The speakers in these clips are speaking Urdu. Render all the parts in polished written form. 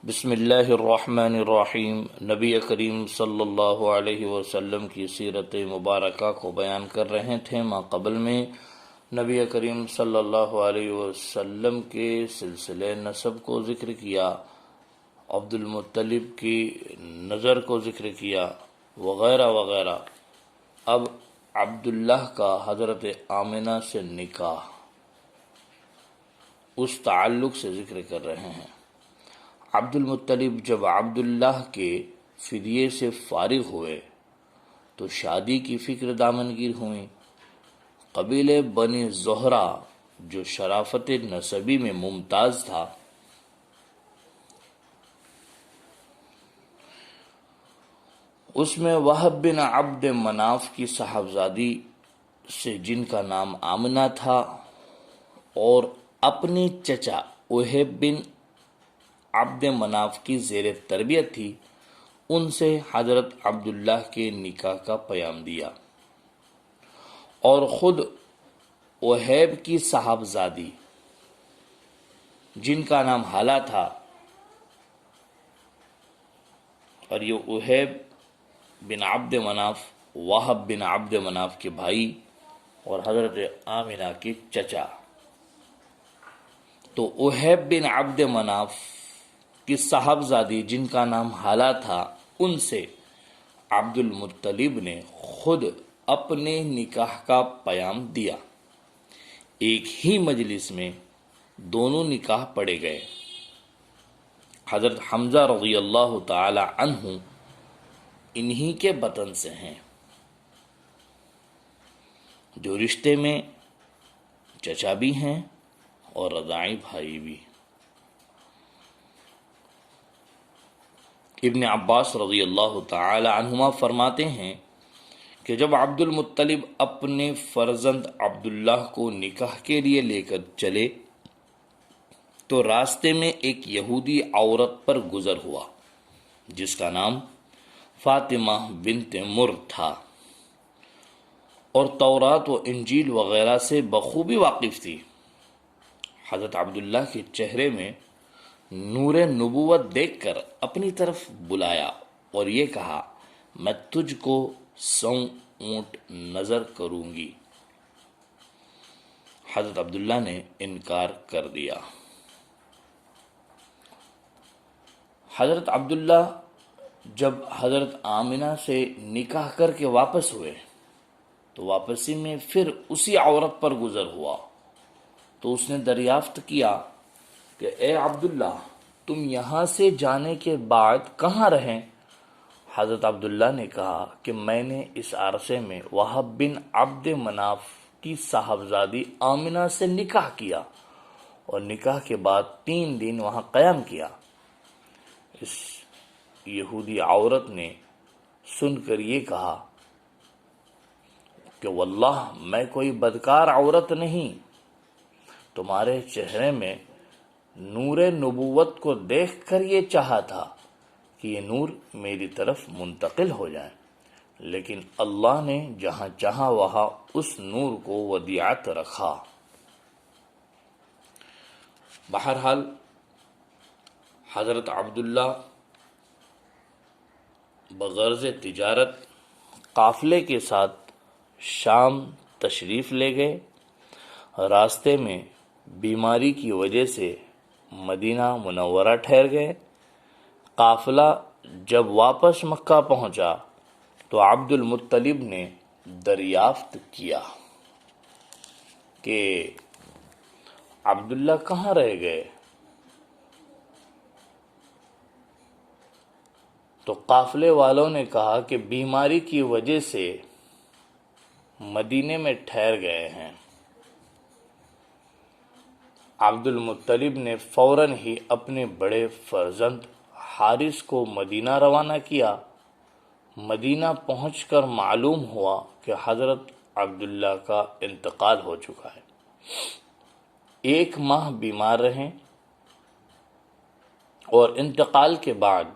بسم اللہ الرحمن الرحیم۔ نبی کریم صلی اللہ علیہ وسلم کی سیرت مبارکہ کو بیان کر رہے تھے۔ ما قبل میں نبی کریم صلی اللہ علیہ وسلم کے سلسلے نسب کو ذکر کیا، عبد المطلب کی نظر کو ذکر کیا وغیرہ وغیرہ۔ اب عبداللہ کا حضرت آمنہ سے نکاح، اس تعلق سے ذکر کر رہے ہیں۔ عبد المطلب جب عبداللہ کے فدیے سے فارغ ہوئے تو شادی کی فکر دامنگیر ہوئی۔ قبیلے بنی زہرہ جو شرافت نسبی میں ممتاز تھا، اس میں وہب بن عبد مناف کی صاحبزادی سے جن کا نام آمنہ تھا، اور اپنی چچا وہب بن عبد مناف کی زیر تربیت تھی، ان سے حضرت عبداللہ کے نکاح کا پیام دیا، اور خود وہیب کی صاحبزادی جن کا نام حالہ تھا، اور یہ وہیب بن عبد مناف وہب بن عبد مناف کے بھائی اور حضرت آمنہ کے چچا، تو وہیب بن عبد مناف کی صاحبزادی جن کا نام حالہ تھا، ان سے عبد المطلب نے خود اپنے نکاح کا پیام دیا۔ ایک ہی مجلس میں دونوں نکاح پڑھے گئے۔ حضرت حمزہ رضی اللہ تعالی عنہ انہی کے بطن سے ہیں، جو رشتے میں چچا بھی ہیں اور رضاعی بھائی بھی۔ ابن عباس رضی اللہ تعالی عنہما فرماتے ہیں کہ جب عبد المطلب اپنے فرزند عبداللہ کو نکاح کے لیے لے کر چلے تو راستے میں ایک یہودی عورت پر گزر ہوا جس کا نام فاطمہ بنت مر تھا، اور تورات و انجیل وغیرہ سے بخوبی واقف تھی۔ حضرت عبداللہ کے چہرے میں نور نبوت دیکھ کر اپنی طرف بلایا اور یہ کہا، میں تجھ کو 100 اونٹ نظر کروں گی۔ حضرت عبداللہ نے انکار کر دیا۔ حضرت عبداللہ جب حضرت آمنہ سے نکاح کر کے واپس ہوئے تو واپسی میں پھر اسی عورت پر گزر ہوا، تو اس نے دریافت کیا کہ اے عبداللہ، تم یہاں سے جانے کے بعد کہاں رہیں؟ حضرت عبداللہ نے کہا کہ میں نے اس عرصے میں وہب بن عبد مناف کی صاحبزادی آمنہ سے نکاح کیا، اور نکاح کے بعد 3 دن وہاں قیام کیا۔ اس یہودی عورت نے سن کر یہ کہا کہ واللہ میں کوئی بدکار عورت نہیں، تمہارے چہرے میں نور نبوت کو دیکھ کر یہ چاہا تھا کہ یہ نور میری طرف منتقل ہو جائے، لیکن اللہ نے جہاں چاہا وہاں اس نور کو ودیعت رکھا۔ بہرحال حضرت عبداللہ بغرض تجارت قافلے کے ساتھ شام تشریف لے گئے۔ راستے میں بیماری کی وجہ سے مدینہ منورہ ٹھہر گئے۔ قافلہ جب واپس مکہ پہنچا تو عبد المطلب نے دریافت کیا کہ عبداللہ کہاں رہ گئے؟ تو قافلے والوں نے کہا کہ بیماری کی وجہ سے مدینے میں ٹھہر گئے ہیں۔ عبد المطلب نے فوراً ہی اپنے بڑے فرزند حارث کو مدینہ روانہ کیا۔ مدینہ پہنچ کر معلوم ہوا کہ حضرت عبداللہ کا انتقال ہو چکا ہے۔ 1 ماہ بیمار رہیں اور انتقال کے بعد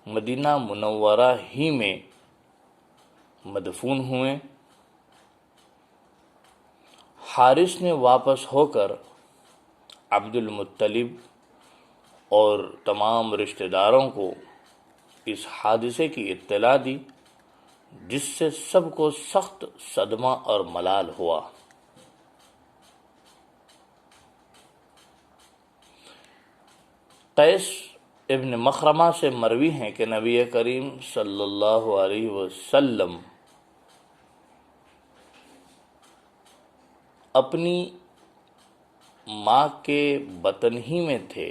مدینہ منورہ ہی میں مدفون ہوئے۔ حارث نے واپس ہو کر عبد المطلب اور تمام رشتہ داروں کو اس حادثے کی اطلاع دی، جس سے سب کو سخت صدمہ اور ملال ہوا۔ قیس ابن مخرمہ سے مروی ہیں کہ نبی کریم صلی اللہ علیہ وسلم اپنی ماں کے بطن ہی میں تھے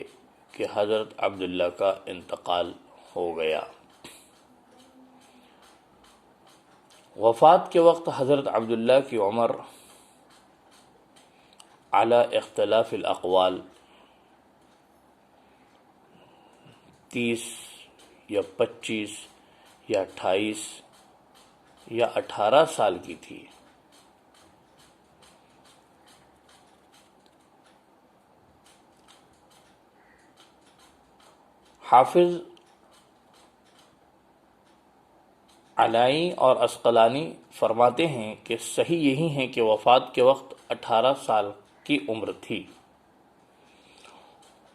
کہ حضرت عبداللہ کا انتقال ہو گیا۔ وفات کے وقت حضرت عبداللہ کی عمر علی اختلاف الاقوال 30 یا 25 یا 28 یا 18 سال کی تھی۔ حافظ علائی اور عسقلانی فرماتے ہیں کہ صحیح یہی ہے کہ وفات کے وقت 18 سال کی عمر تھی،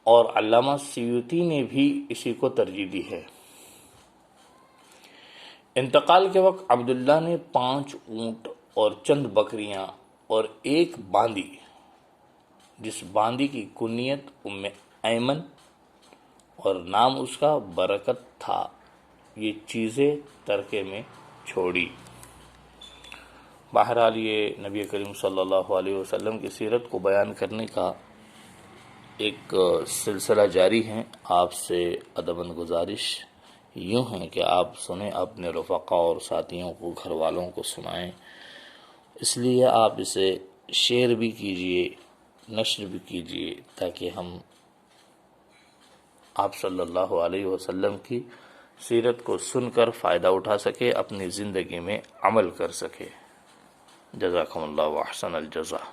اور علامہ سیوطی نے بھی اسی کو ترجیح دی ہے۔ انتقال کے وقت عبداللہ نے 5 اونٹ اور چند بکریاں اور ایک باندی، جس باندی کی کنیت ام ایمن اور نام اس کا برکت تھا، یہ چیزیں ترکے میں چھوڑی۔ بہرحال یہ نبی کریم صلی اللہ علیہ وسلم کی سیرت کو بیان کرنے کا ایک سلسلہ جاری ہے۔ آپ سے ادباً گزارش یوں ہے کہ آپ سنیں، اپنے رفقا اور ساتھیوں کو، گھر والوں کو سنائیں۔ اس لیے آپ اسے شیئر بھی کیجئے، نشر بھی کیجئے، تاکہ ہم آپ صلی اللہ علیہ وسلم کی سیرت کو سن کر فائدہ اٹھا سکے، اپنی زندگی میں عمل کر سکے۔ جزاکم اللہ و احسن الجزا۔